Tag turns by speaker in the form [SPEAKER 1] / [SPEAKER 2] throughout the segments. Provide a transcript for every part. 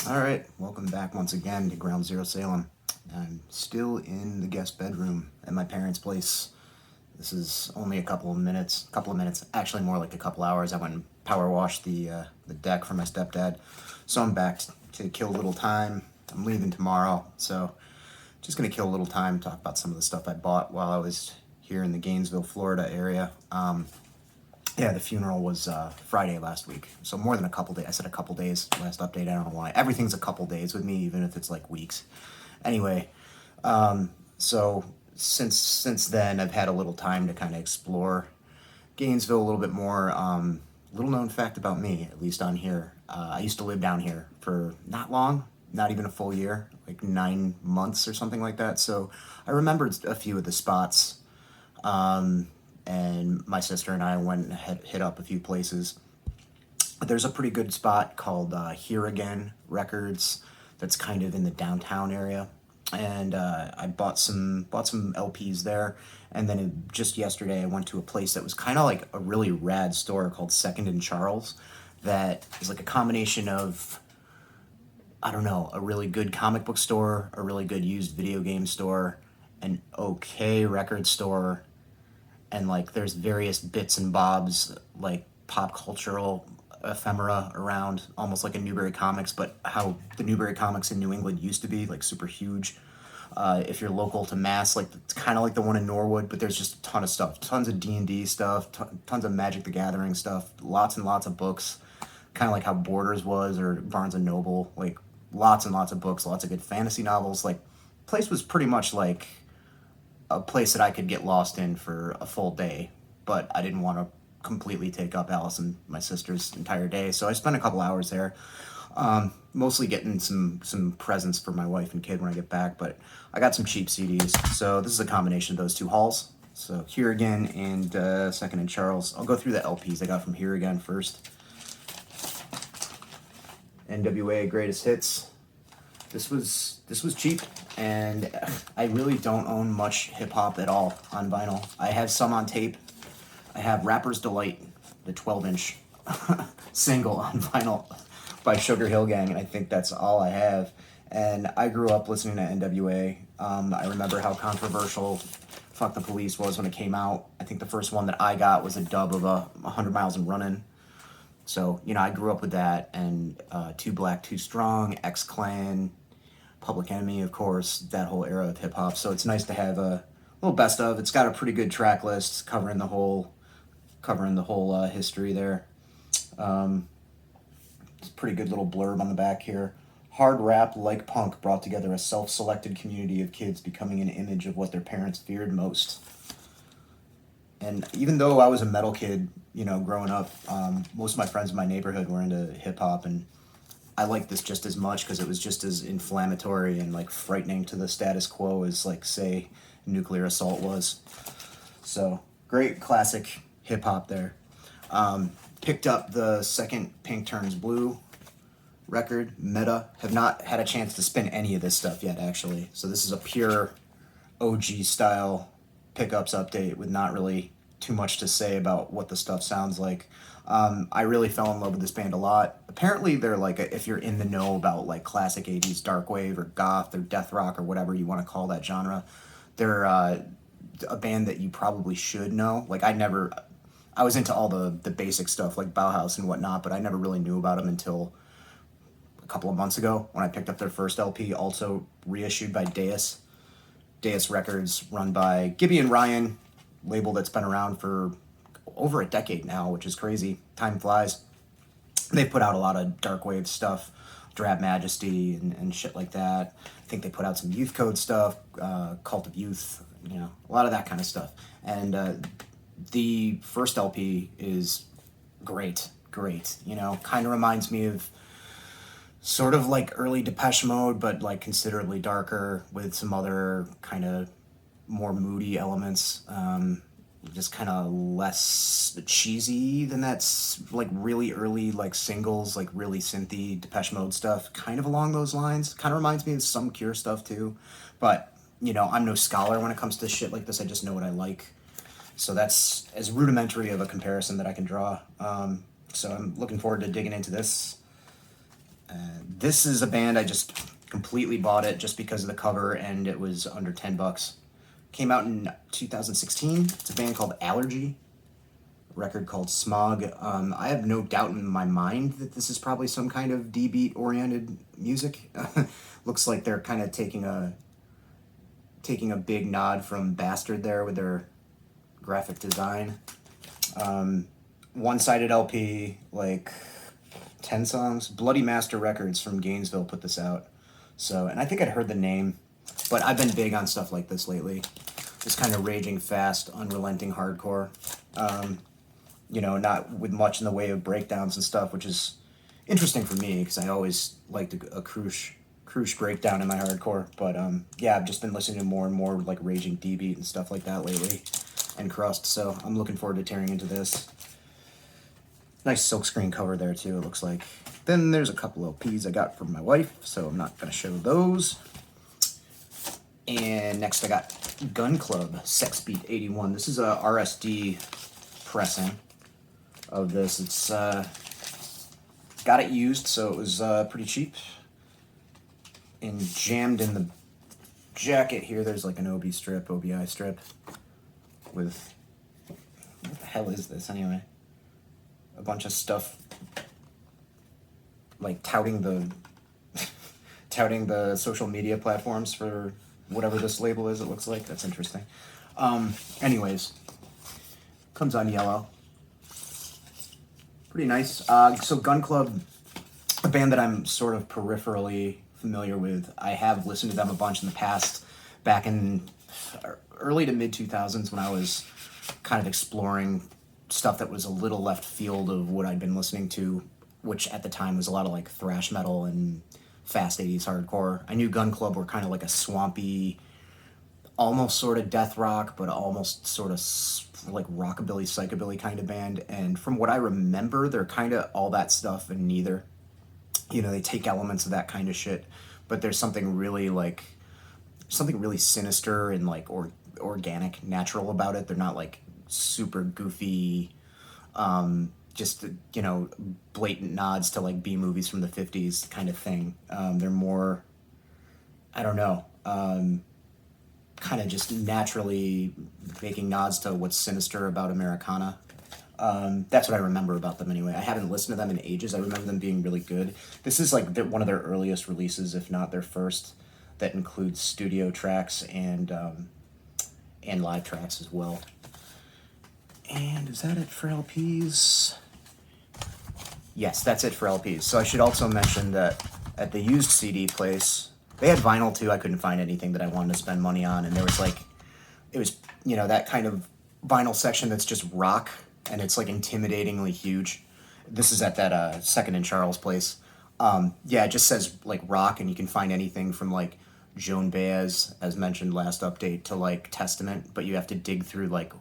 [SPEAKER 1] All right, welcome back once again to Ground Zero Salem. I'm still in the guest bedroom at my parents' place. This is only a couple of minutes, actually more like a couple hours. I went and power washed the deck for my stepdad, so I'm back to kill a little time. I'm leaving tomorrow, so just gonna kill a little time, talk about some of the stuff I bought while I was here in the Gainesville, Florida area. Yeah, the funeral was Friday last week, so more than a couple days. I said a couple days last update. I don't know why. Everything's a couple days with me, even if it's like weeks. Anyway, so since then, I've had a little time to kind of explore Gainesville a little bit more. Little known fact about me, at least on here, I used to live down here for not long, not even a full year, like 9 months or something like that. So I remembered a few of the spots. And my sister and I went and hit up a few places. There's a pretty good spot called Here Again Records that's kind of in the downtown area, and I bought some LPs there. And then just yesterday, I went to a place that was kind of like a really rad store called Second and Charles, that is like a combination of, I don't know, a really good comic book store, a really good used video game store, an okay record store, and like there's various bits and bobs like pop cultural ephemera around, almost like a Newberry Comics, but how the Newberry Comics in New England used to be, like super huge. If you're local to Mass, like it's kind of like the one in Norwood, but there's just a ton of stuff, tons of D&D stuff, tons of Magic the Gathering stuff, lots and lots of books, kind of like how Borders was, or Barnes and Noble, like lots and lots of books, lots of good fantasy novels. Like place was pretty much like a place that I could get lost in for a full day, but I didn't want to completely take up Alice and my sister's entire day, so I spent a couple hours there, mostly getting some presents for my wife and kid when I get back, but I got some cheap CDs, so this is a combination of those two hauls. So Here Again and Second and Charles. I'll go through the LPs I got from Here Again first. N.W.A. Greatest Hits. This was cheap, and I really don't own much hip-hop at all on vinyl. I have some on tape. I have Rapper's Delight, the 12-inch single on vinyl by Sugar Hill Gang, and I think that's all I have. And I grew up listening to N.W.A. I remember how controversial Fuck the Police was when it came out. I think the first one that I got was a dub of 100 Miles and Runnin'. So, I grew up with that, and Too Black, Too Strong, X-Clan, Public Enemy, of course, that whole era of hip-hop. So it's nice to have a little best of. It's got a pretty good track list covering the whole history there. It's a pretty good little blurb on the back here. Hard rap, like punk, brought together a self-selected community of kids becoming an image of what their parents feared most. And even though I was a metal kid, growing up, most of my friends in my neighborhood were into hip-hop, and I liked this just as much because it was just as inflammatory and like frightening to the status quo as, like, say, Nuclear Assault was. So great classic hip hop there. Picked up the second Pink Turns Blue record, Meta. Have not had a chance to spin any of this stuff yet, actually. So this is a pure OG style pickups update with not really too much to say about what the stuff sounds like. I really fell in love with this band a lot. Apparently they're like, if you're in the know about like classic 80s darkwave or goth or death rock or whatever you want to call that genre, they're a band that you probably should know. Like I was into all the basic stuff like Bauhaus and whatnot, but I never really knew about them until a couple of months ago when I picked up their first LP, also reissued by Deus Records, run by Gibby and Ryan, label that's been around for over a decade now, which is crazy. Time flies. They put out a lot of dark wave stuff, Drab Majesty and shit like that. I think they put out some Youth Code stuff, Cult of Youth, a lot of that kind of stuff. And the first LP is great. Kind of reminds me of sort of like early Depeche Mode, but like considerably darker with some other kind of more moody elements. Just kind of less cheesy than that's like really early like singles, like really synthy Depeche Mode stuff, kind of along those lines. Kind of reminds me of some Cure stuff too, but I'm no scholar when it comes to shit like this. I just know what I like, so that's as rudimentary of a comparison that I can draw. So I'm looking forward to digging into this. This is a band I just completely bought it just because of the cover, and it was under $10. Came out in 2016. It's a band called Allergy. A record called Smog. I have no doubt in my mind that this is probably some kind of D-beat oriented music. Looks like they're kind of taking a big nod from Bastard there with their graphic design. One-sided LP, like 10 songs. Bloody Master Records from Gainesville put this out. So, and I think I'd heard the name, but I've been big on stuff like this lately. This kind of raging fast, unrelenting hardcore. You know, not with much in the way of breakdowns and stuff, which is interesting for me because I always liked a cruise breakdown in my hardcore. But yeah, I've just been listening to more and more like raging D-beat and stuff like that lately, and crust. So I'm looking forward to tearing into this. Nice silkscreen cover there too, it looks like. Then there's a couple LPs I got from my wife, so I'm not going to show those. And next I got Gun Club Sex Beat 81. This is a RSD pressing of this. It's got it used, so it was pretty cheap. And jammed in the jacket here, there's like an OBI strip with, what the hell is this anyway? A bunch of stuff like touting the social media platforms for whatever this label is. It looks like that's interesting. Anyways, comes on yellow. Pretty nice. So Gun Club, a band that I'm sort of peripherally familiar with. I have listened to them a bunch in the past, back in early to mid 2000s when I was kind of exploring stuff that was a little left field of what I'd been listening to, which at the time was a lot of like thrash metal and fast 80s hardcore. I knew Gun Club were kind of like a swampy, almost sort of death rock, but almost sort of like rockabilly, psychobilly kind of band. And from what I remember, they're kind of all that stuff and neither. You know, they take elements of that kind of shit, but there's something really sinister and like organic, natural about it. They're not like super goofy, just, you know, blatant nods to like B movies from the 50s kind of thing. They're more, I don't know, kind of just naturally making nods to what's sinister about Americana. That's what I remember about them anyway. I haven't listened to them in ages. I remember them being really good. This is like one of their earliest releases, if not their first, that includes studio tracks and live tracks as well. And is that it for LPs? Yes, that's it for LPs. So I should also mention that at the used CD place, they had vinyl too. I couldn't find anything that I wanted to spend money on. And there was like, it was, you know, that kind of vinyl section that's just rock, and it's like intimidatingly huge. This is at that Second and Charles place. Yeah, it just says like rock, and you can find anything from like Joan Baez, as mentioned last update, to like Testament, but you have to dig through like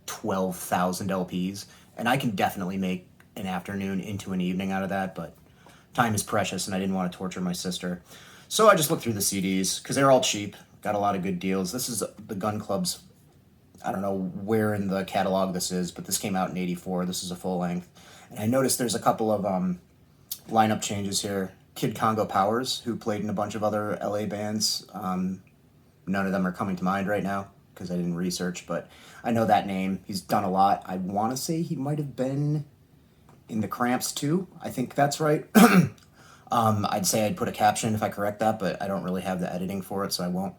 [SPEAKER 1] 12,000 LPs, and I can definitely make an afternoon into an evening out of that, but time is precious and I didn't want to torture my sister. So I just looked through the CDs because they're all cheap, got a lot of good deals. This is the Gun Club's, I don't know where in the catalog this is, but this came out in 84. This is a full length. And I noticed there's a couple of lineup changes here. Kid Congo Powers, who played in a bunch of other LA bands. None of them are coming to mind right now because I didn't research, but I know that name. He's done a lot. I want to say he might have been in the Cramps too. I think that's right. I'd say I'd put a caption if I correct that, but I don't really have the editing for it, so I won't.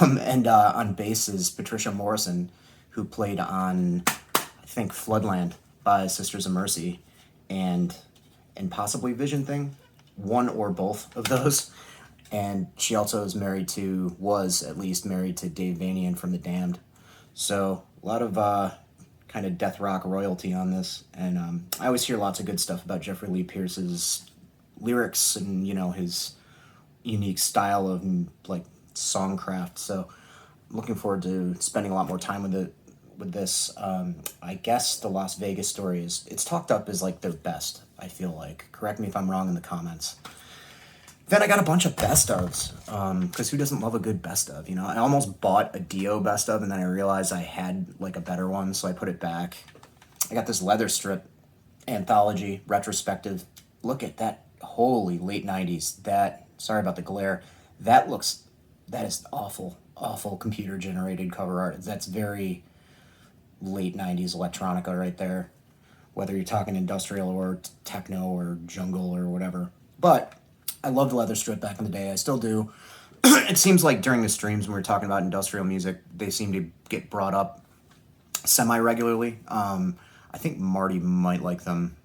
[SPEAKER 1] And on bass is Patricia Morrison, who played on, I think, Floodland by Sisters of Mercy and possibly Vision Thing, one or both of those. And she also was at least married to Dave Vanian from The Damned. So a lot of kind of death rock royalty on this. And I always hear lots of good stuff about Jeffrey Lee Pierce's lyrics and, you know, his unique style of like songcraft. So I'm looking forward to spending a lot more time with this. I guess the Las Vegas Story it's talked up as like their best, I feel like. Correct me if I'm wrong in the comments. Then I got a bunch of best ofs, because who doesn't love a good best of, you know? I almost bought a Dio best of, and then I realized I had like a better one, so I put it back. I got this leather strip anthology retrospective. Look at that holy late 90s. Sorry about the glare. That is awful computer generated cover art. That's very late 90s electronica right there. Whether you're talking industrial or techno or jungle or whatever. But I loved Leather Strip back in the day. I still do. It seems like during the streams when we were talking about industrial music, they seem to get brought up semi-regularly. I think Marty might like them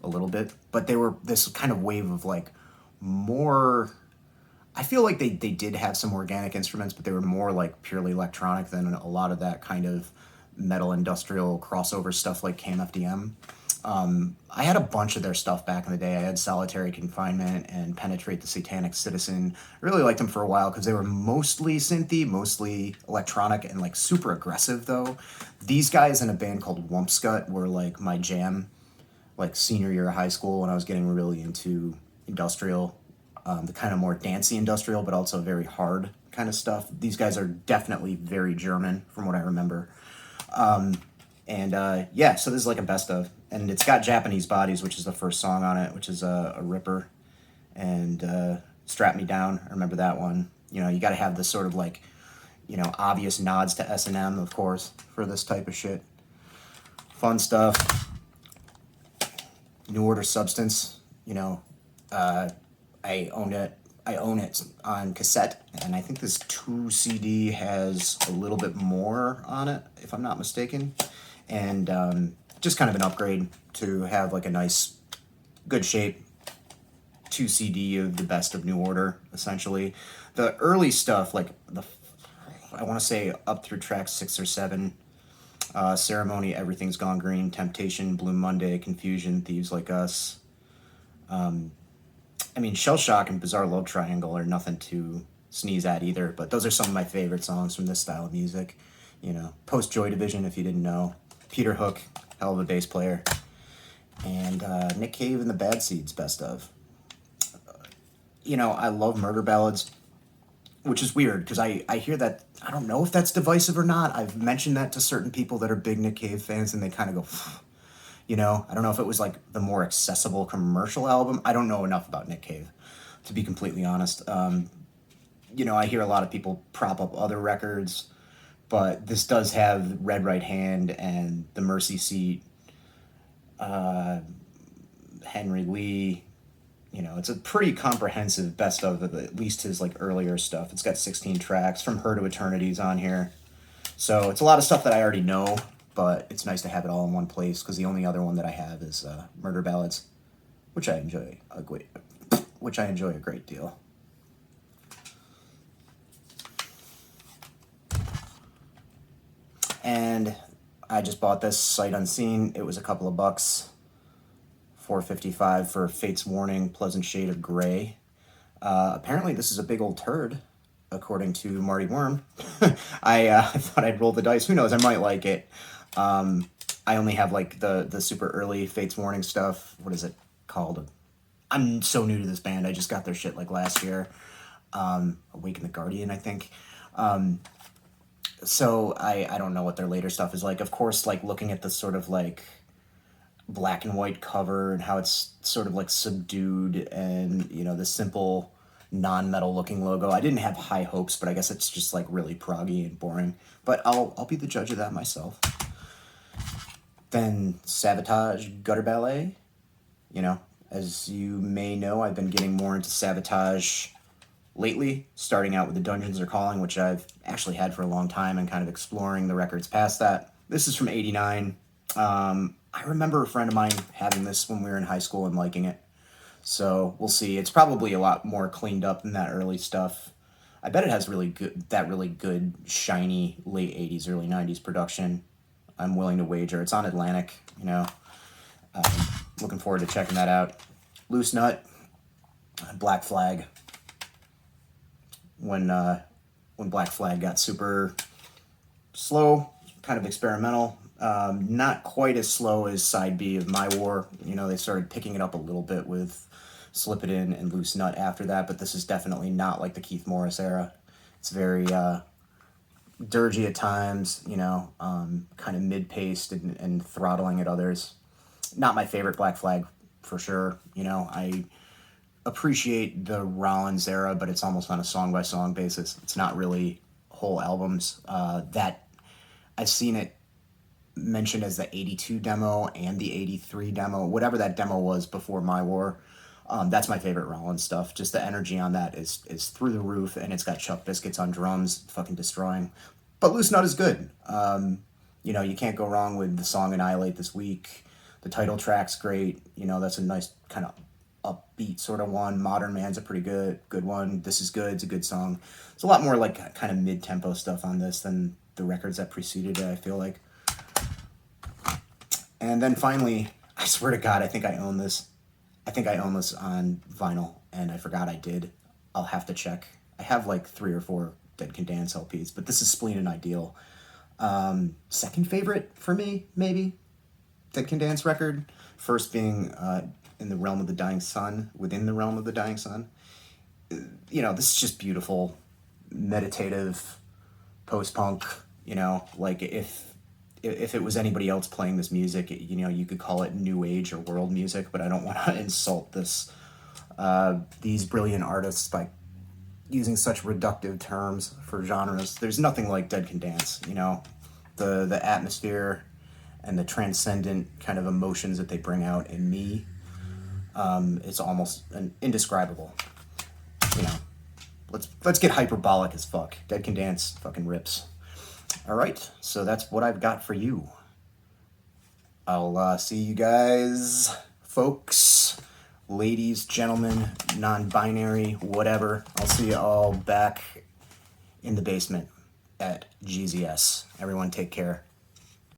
[SPEAKER 1] a little bit, but they were this kind of wave of like more. I feel like they did have some organic instruments, but they were more like purely electronic than a lot of that kind of metal industrial crossover stuff like KMFDM. I had a bunch of their stuff back in the day. I had Solitary Confinement and Penetrate the Satanic Citizen. I really liked them for a while because they were mostly synthy, mostly electronic, and like super aggressive though. These guys in a band called Wumpscut were like my jam, like senior year of high school when I was getting really into industrial, the kind of more dancey industrial, but also very hard kind of stuff. These guys are definitely very German from what I remember. Yeah, so this is like a best of, and it's got Japanese Bodies, which is the first song on it, which is a ripper, and Strap Me Down. I remember that one. You know, you got to have this sort of like, you know, obvious nods to S&M, of course, for this type of shit. Fun stuff. New Order Substance, you know, I own it on cassette, and I think this 2 CD has a little bit more on it, if I'm not mistaken. And just kind of an upgrade to have like a nice, good shape 2 CD of the best of New Order, essentially. The early stuff, like I want to say up through track 6 or 7, Ceremony, Everything's Gone Green, Temptation, Blue Monday, Confusion, Thieves Like Us. I mean, Shell Shock and Bizarre Love Triangle are nothing to sneeze at either, but those are some of my favorite songs from this style of music. You know, Post Joy Division, if you didn't know. Peter Hook, hell of a bass player. And Nick Cave and the Bad Seeds, best of. You know, I love Murder Ballads, which is weird, because I hear that, I don't know if that's divisive or not. I've mentioned that to certain people that are big Nick Cave fans, and they kind of go, you know, I don't know if it was like the more accessible commercial album. I don't know enough about Nick Cave, to be completely honest. You know, I hear a lot of people prop up other records, but this does have Red Right Hand and The Mercy Seat, Henry Lee. You know, it's a pretty comprehensive best of at least his like earlier stuff. It's got 16 tracks. From Her to Eternity's on here. So it's a lot of stuff that I already know, but it's nice to have it all in one place, because the only other one that I have is Murder Ballads, which I enjoy a great deal. And I just bought this sight unseen. It was a couple of bucks, $4.55 for Fate's Warning, Pleasant Shade of Gray. Apparently this is a big old turd, according to Marty Worm. I thought I'd roll the dice. Who knows? I might like it. I only have like the super early Fate's Warning stuff. What is it called? I'm so new to this band. I just got their shit like last year. Awaken the Guardian, I think. So I don't know what their later stuff is like. Of course, like looking at the sort of like black and white cover and how it's sort of like subdued, and you know, the simple non-metal looking logo, I didn't have high hopes, but I guess it's just like really proggy and boring. But I'll be the judge of that myself. Then Sabotage, Gutter Ballet. You know, as you may know, I've been getting more into Sabotage lately, starting out with The Dungeons Are Calling, which I've actually had for a long time, and kind of exploring the records past that. This is from '89. I remember a friend of mine having this when we were in high school and liking it. So we'll see. It's probably a lot more cleaned up than that early stuff. I bet it has really good, shiny late 80s, early 90s production. I'm willing to wager. It's on Atlantic, you know. Looking forward to checking that out. Loose Nut, Black Flag. When Black Flag got super slow, kind of experimental. Not quite as slow as side B of My War. You know, they started picking it up a little bit with Slip It In and Loose Nut after that, but this is definitely not like the Keith Morris era. It's very dirgy at times, you know, kind of mid-paced and throttling at others. Not my favorite Black Flag, for sure. You know, I appreciate the Rollins era, but it's almost on a song-by-song basis. It's not really whole albums. That I've seen it mentioned as the 82 demo and the 83 demo, whatever that demo was before My War. That's my favorite Rollins stuff. Just the energy on that is through the roof, and it's got Chuck Biscuits on drums, fucking destroying. But Loose Nut is good. You know, you can't go wrong with the song Annihilate This Week. The title track's great. You know, that's a nice kind of upbeat sort of one. Modern Man's a pretty good one. This Is Good. It's a good song. It's a lot more like kind of mid-tempo stuff on this than the records that preceded it, I feel like. And then finally, I swear to God, I think I own this. I think I own this on vinyl, and I forgot I did. I'll have to check. I have like 3 or 4 Dead Can Dance LPs, but this is Spleen and Ideal. Second favorite for me, maybe, Dead Can Dance record. First being In the Realm of the Dying Sun, Within the Realm of the Dying Sun. You know, this is just beautiful, meditative, post-punk, you know, like if it was anybody else playing this music, you know, you could call it new age or world music, but I don't want to insult these brilliant artists by using such reductive terms for genres. There's nothing like Dead Can Dance, you know, the atmosphere and the transcendent kind of emotions that they bring out in me. It's almost indescribable, you know. Let's get hyperbolic as fuck. Dead Can Dance fucking rips. All right, so that's what I've got for you. I'll see you guys, folks, ladies, gentlemen, non-binary, whatever. I'll see you all back in the basement at GZS. Everyone take care.